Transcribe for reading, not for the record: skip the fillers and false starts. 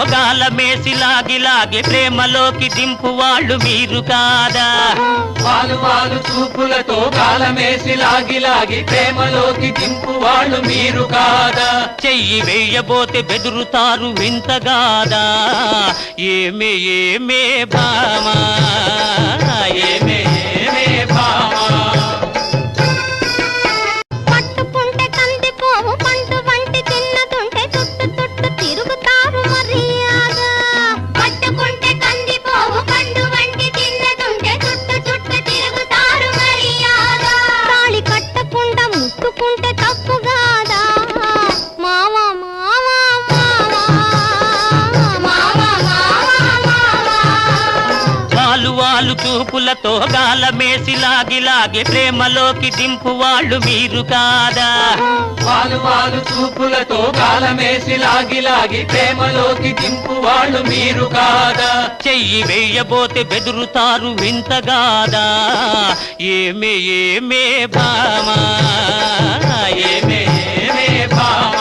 గాలమేసి లాగి లాగి ప్రేమలోకి దింపు వాళ్ళు మీరు కాదా వాలు వాలు చూపులతో గాలమేసి లాగి లాగి ప్రేమలోకి దింపు వాళ్ళు మీరు కాదా చెయ్యి వేయబోతే బెదురుతారు వింతగాదా ఏమే ఏమే భామా ఏమే ఏమే భామా పట్టుకుంటే కందిపోవు పంట వంటి తిన్నదుంటే చుట్టు చుట్టు తిరుగుతారు మర్యాద పట్టుకుంటే కందిపోవు పండు వంటి తిన్నదుంటే చుట్టు చుట్టు తిరుగుతారు మర్యాద తాళి కట్టకుండా ముట్టుకుంటే తప్పు కాదా మావా మావా మావా మావా మావా వాలు వాలు చూపులతో గాలమేసి లాగి లాగి ప్రేమలోకి దింపు వాళ్ళు మీరు కాదా వాలు వాలు చూపులతో గాలమేసి లాగి లాగి ప్రేమలోకి దింపు వాళ్ళు మీరు కాదా చెయ్యి వేయబోతే బెదురుతారు వింతగాదా ఏమే ఏమే భామా ఏమే ఏమే భామా